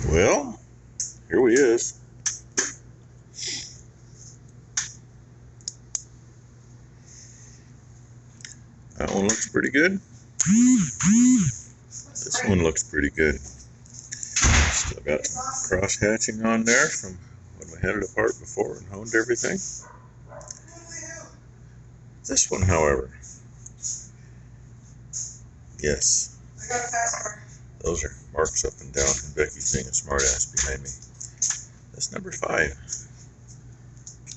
Well, here we is. That one looks pretty good. This one looks pretty good. Still got some cross hatching on there from when we had it apart before and honed everything. This one, however, yes, those are marks up and down, and Becky's being a smartass behind me. That's number 5. Can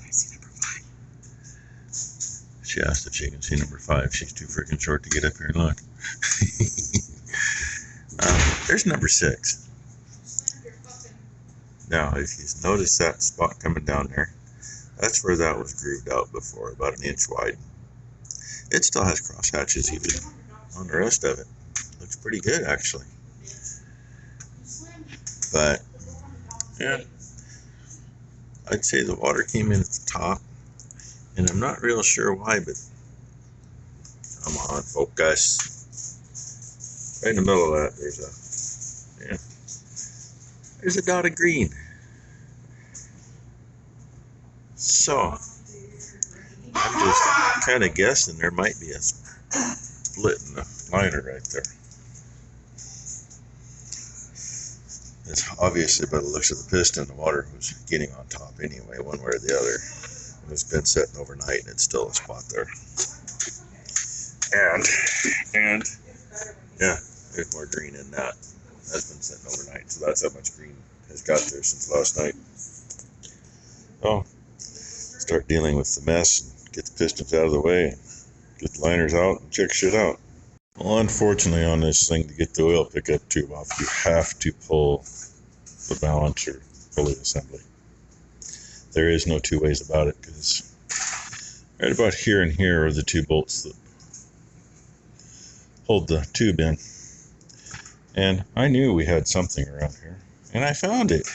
I see number 5? She asked if she can see number 5. She's too freaking short to get up here and look. There's number 6. Now, if you notice that spot coming down there, that's where that was grooved out before, about an inch wide. It still has cross hatches even on the rest of it. Looks pretty good, actually. But, yeah, I'd say the water came in at the top, and I'm not real sure why, but come on, focus. Right in the middle of that, there's a dot of green. So, I'm just kind of guessing there might be a split in the liner right there. It's obviously by the looks of the piston, the water was getting on top anyway, one way or the other. It's been sitting overnight and it's still a spot there. And yeah, there's more green in that. That's been sitting overnight, so that's how much green has got there since last night. Oh, start dealing with the mess and get the pistons out of the way and get the liners out and check shit out. Well, unfortunately on this thing, to get the oil pickup tube off, you have to pull the balancer pulley assembly. There is no two ways about it, because right about here and here are the 2 bolts that hold the tube in. And I knew we had something around here, and I found it.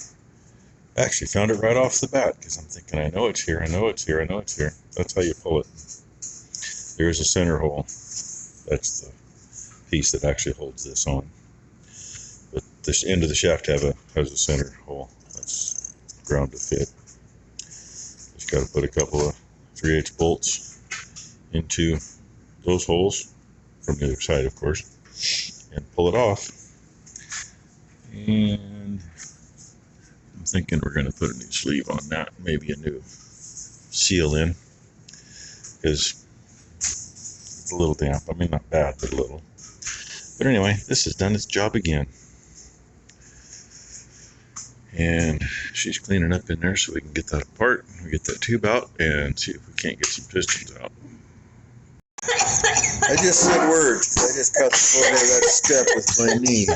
I actually found it right off the bat, because I'm thinking, I know it's here, I know it's here, I know it's here. That's how you pull it. There's a center hole. That's the piece that actually holds this on. But this end of the shaft has a center hole. That's ground to fit. Just got to put a couple of 3/8 bolts into those holes, from the other side, of course, and pull it off. And I'm thinking we're going to put a new sleeve on that, maybe a new seal in, because it's a little damp. I mean, not bad, but a little. But anyway, this has done its job again. And she's cleaning up in there so we can get that apart, we get that tube out, and see if we can't get some pistons out. I just said words. I just cut the foot out of that step with my knee.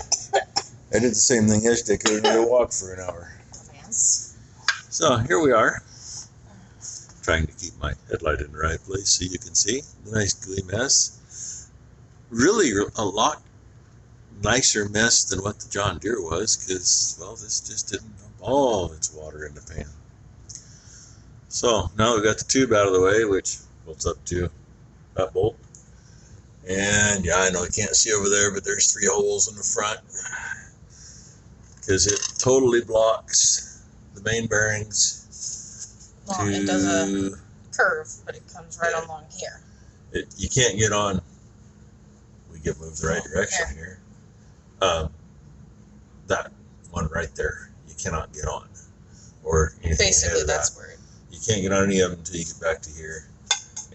I did the same thing yesterday because I need to walk for an hour. Yes. So here we are, trying to keep my headlight in the right place so you can see the nice gooey mess. Really a lot nicer mess than what the John Deere was, because, well, this just didn't dump all its water in the pan. So now we've got the tube out of the way, which bolts up to that bolt. And yeah, I know you can't see over there, but there's 3 holes in the front, because it totally blocks the main bearings. Well, it does a curve, but it comes right along here. You can't get on. We get moved the right direction here. That one right there, you cannot get on. Or anything. Basically, that's where you can't get on any of them until you get back to here.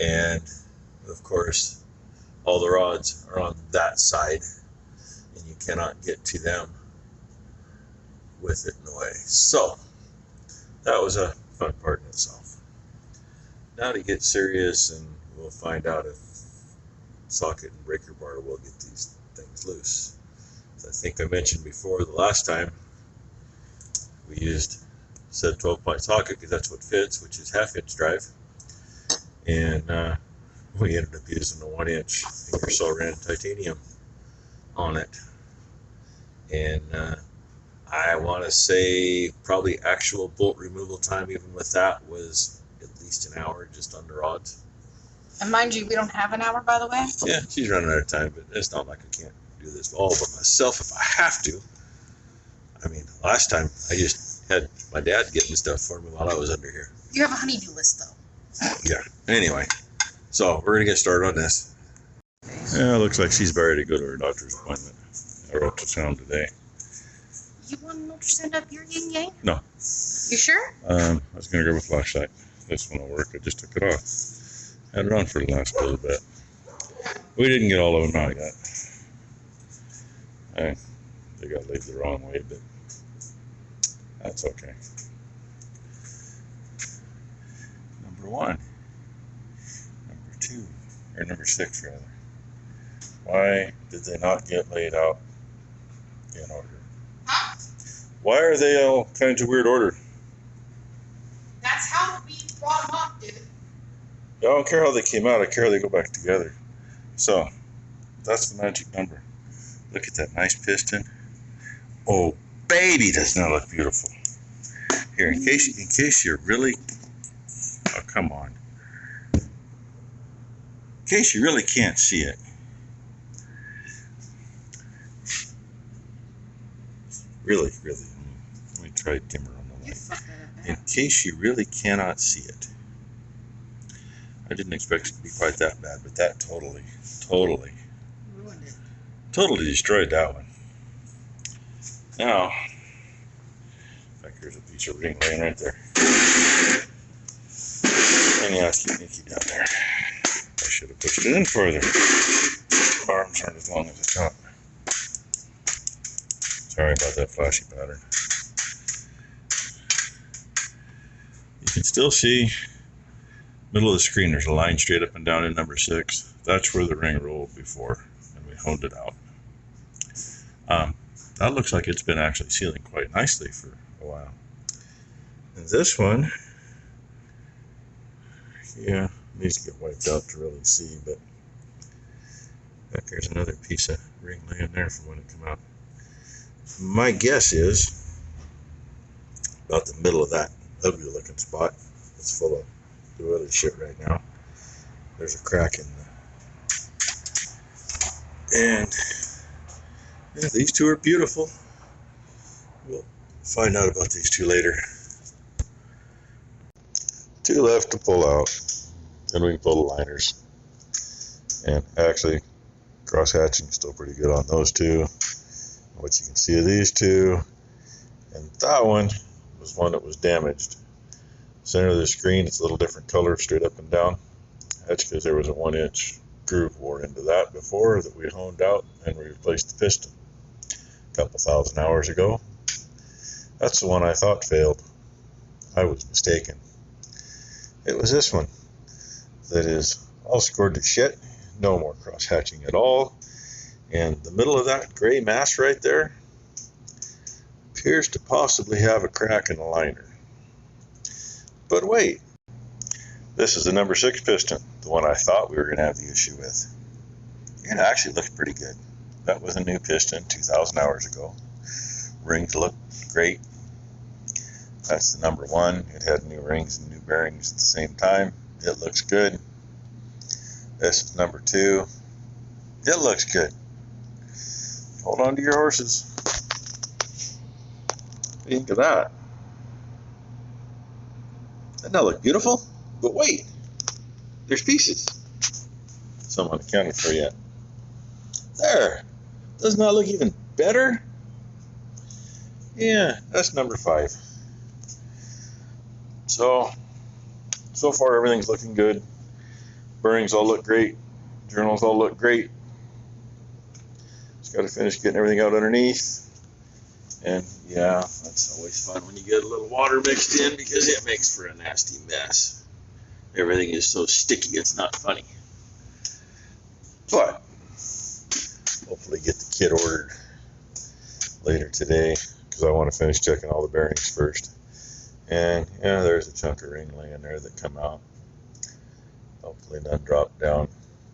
And of course, all the rods are on that side, and you cannot get to them with it in the way. So that was a fun part in itself. Now to get serious, and we'll find out if socket and breaker bar will get these things loose. So I think I mentioned before, the last time we used said 12-point socket because that's what fits, which is 1/2-inch drive, and we ended up using the 1-inch Ingersoll Rand titanium on it. And I want to say probably actual bolt removal time, even with that, was at least an hour, just under odds. And mind you, we don't have an hour, by the way. Yeah, she's running out of time, but it's not like I can't do this all by myself if I have to. I mean, last time I just had my dad getting stuff for me while I was under here. You have a honeydew list, though. Yeah. Anyway, so we're gonna get started on this. Yeah, it looks like she's ready to go to her doctor's appointment or ultrasound today. You want an ultrasound up your yin yang? No. You sure? I was gonna grab a flashlight. This one will work. I just took it off. Had it on for the last little bit. We didn't get all of them out yet. They got laid the wrong way, but that's okay. Number 1. Number 2. Or number 6, rather. Why did they not get laid out in order? Huh? Why are they all kinds of weird order? That's how we brought them up, dude. I don't care how they came out. I care how they go back together. So, that's the magic number. Look at that nice piston. Oh, baby, doesn't that look beautiful? Here, in case you're really... Oh, come on. In case you really can't see it. Really. Let me try dimmer on the light. In case you really cannot see it. I didn't expect it to be quite that bad, but that totally Ruined it. totally destroyed that one. Now, in fact, here's a piece of ring laying right there. And yeah, it's Nikki down there. I should have pushed it in further. Arms aren't as long as I thought. Sorry about that flashy pattern. You can still see middle of the screen, there's a line straight up and down in number 6. That's where the ring rolled before, and we honed it out. That looks like it's been actually sealing quite nicely for a while. And this one, yeah, needs to get wiped out to really see, but there's another piece of ring laying there from when it came out. My guess is about the middle of that ugly looking spot. It's full of the other shit right now. There's a crack in there. And yeah, these two are beautiful. We'll find out about these two later. 2 left to pull out. Then we can pull the liners. And actually, cross hatching is still pretty good on those two. What you can see of these two. And that one was one that was damaged. Center of the screen, it's a little different color, straight up and down. That's because there was a 1-inch groove wore into that before that we honed out and we replaced the piston a couple thousand hours ago. That's the one I thought failed. I was mistaken. It was this one that is all scored to shit. No more cross hatching at all. And the middle of that gray mass right there appears to possibly have a crack in the liner. But wait, this is the number 6 piston, the one I thought we were going to have the issue with. It actually looked pretty good. That was a new piston 2,000 hours ago. Rings look great. That's the number 1. It had new rings and new bearings at the same time. It looks good. This is number 2. It looks good. Hold on to your horses. What do you think of that? Doesn't that look beautiful? But wait, there's pieces. Some unaccounted for yet. There. Doesn't that look even better? Yeah, that's number 5. So far everything's looking good. Bearings all look great. Journals all look great. Just got to finish getting everything out underneath. And yeah, that's always fun when you get a little water mixed in because it makes for a nasty mess. Everything is so sticky, it's not funny. But hopefully get the kit ordered later today because I want to finish checking all the bearings first. And yeah, there's a chunk of ring laying there that come out. Hopefully none drop down.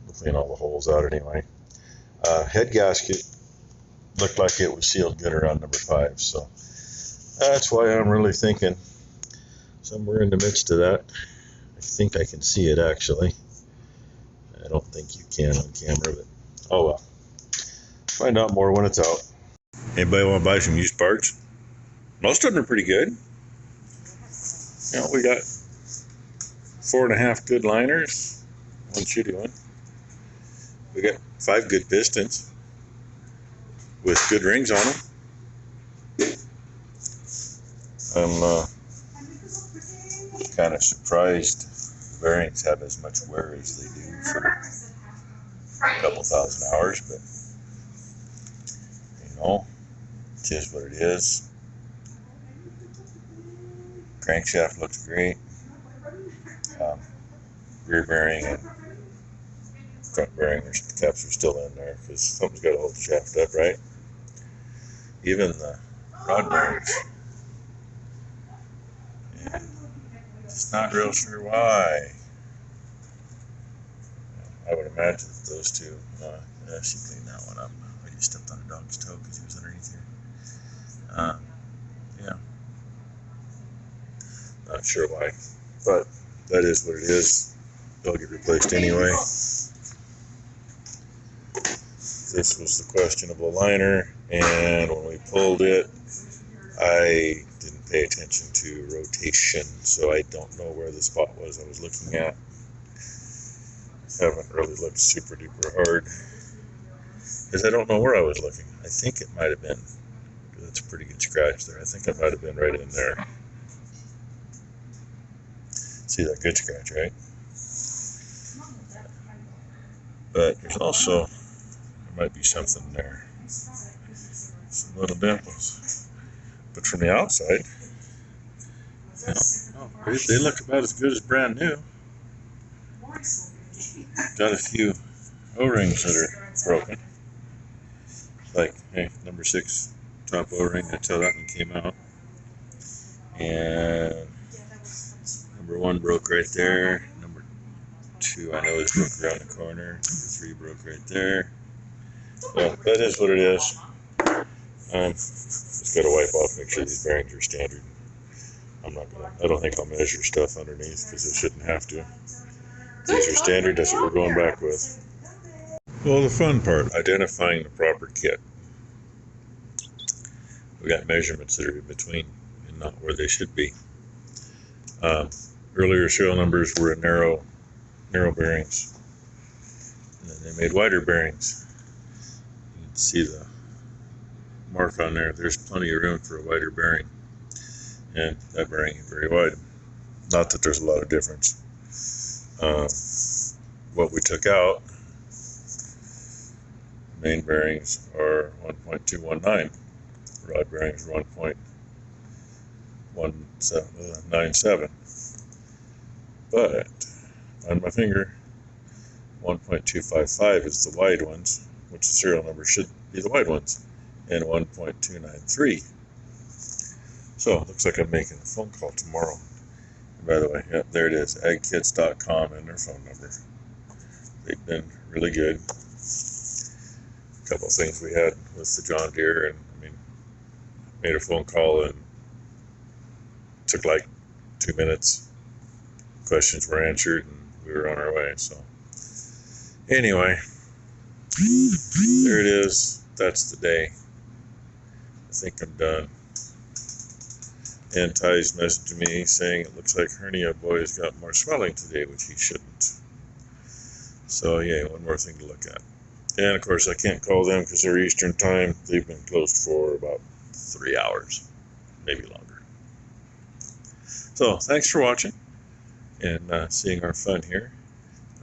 We'll clean all the holes out anyway. Head gasket looked like it was sealed good around number 5, so that's why I'm really thinking somewhere in the midst of that. I think I can see it actually. I don't think you can on camera, but oh well. Find out more when it's out. Anybody want to buy some used parts? Most of them are pretty good. You know, we got 4.5 good liners, 1 shitty one. We got 5 good pistons with good rings on them. I'm kind of surprised the bearings have as much wear as they do for a couple thousand hours, but you know, it is what it is. Crankshaft looks great. Rear bearing and front bearing, the caps are still in there because something's got to hold the shaft up, right? Even the rod bearings. And just not real sure why. I would imagine that those two, she cleaned that one up. I just stepped on a dog's toe because he was underneath here. Yeah. Not sure why, but that is what it is. They'll get replaced anyway. This was the questionable liner, and when we pulled it, I didn't pay attention to rotation, so I don't know where the spot was I was looking at. Haven't really looked super duper hard because I don't know where I was looking. I think it might have been, that's a pretty good scratch there. I think it might have been right in there. See that good scratch, right? But there's also, there might be something there. Some little dimples. But from the outside, you know, they look about as good as brand new. Got a few O-rings that are broken. Like, hey, number 6 top O-ring, that's how that one came out. And number 1 broke right there. Number 2 I know is broke around the corner. Number 3 broke right there. Well, that is what it is. Just got to wipe off, make sure these bearings are standard. I don't think I'll measure stuff underneath because I shouldn't have to. These are standard, that's what we're going back with. Well, the fun part, identifying the proper kit. We got measurements that are in between and not where they should be. Earlier serial numbers were narrow bearings. And then they made wider bearings. You can see the mark on there. There's plenty of room for a wider bearing. And that bearing is very wide. Not that there's a lot of difference. What we took out, main bearings are 1.219. Rod bearings are 1.197. But on my finger, 1.255 is the wide ones, which the serial number should be the wide ones, and 1.293. So it looks like I'm making a phone call tomorrow. And by the way, yeah, there it is, agkits.com and their phone number. They've been really good. A couple of things we had with the John Deere, and I mean, made a phone call and took like 2 minutes. Questions were answered and we were on our way. So anyway, there it is. That's the day. I think I'm done. And Ty's messaged me saying it looks like Hernia Boy's got more swelling today, which he shouldn't. So yeah, one more thing to look at. And of course I can't call them because they're Eastern time. They've been closed for about 3 hours, maybe longer. So thanks for watching and seeing our fun here.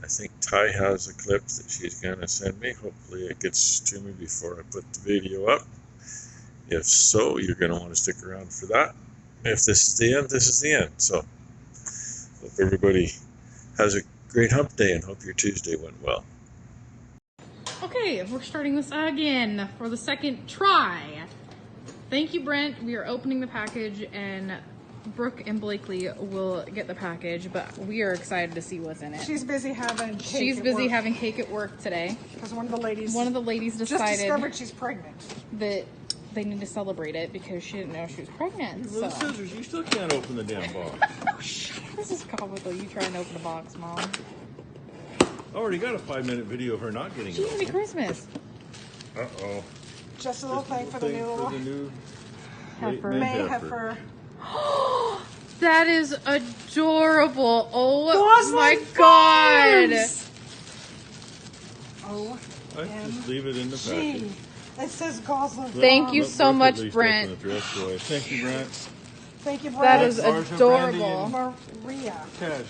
I think Ty has a clip that she's going to send me. Hopefully it gets to me before I put the video up. If so, you're going to want to stick around for that. If this is the end, this is the end. So hope everybody has a great hump day and hope your Tuesday went well. Okay, we're starting this again for the second try. Thank you, Brent. We are opening the package and Brooke and Blakely will get the package, but we are excited to see what's in it. She's busy having cake at work today. Because one of the ladies decided just discovered she's pregnant. That they need to celebrate it because she didn't know she was pregnant. With the scissors, you still can't open the damn box. This is comical. You try and open a box, Mom. I already got a 5-minute video of her not getting it. Merry Christmas. Uh-oh. Just a little thing for the new. heifer. May May heifer. heifer. That is adorable. Oh Gosling my god. Farms. I just leave it in the package. Gee, it says Gosling Thank you Farms. so Let Brooke at much, least Brent. open it the rest of the way. Thank you, Brent. Thank you, That Brad. is Marcia, adorable. Maria. Cash.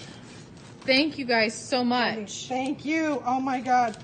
Thank you guys so much. Thank you. Oh my God.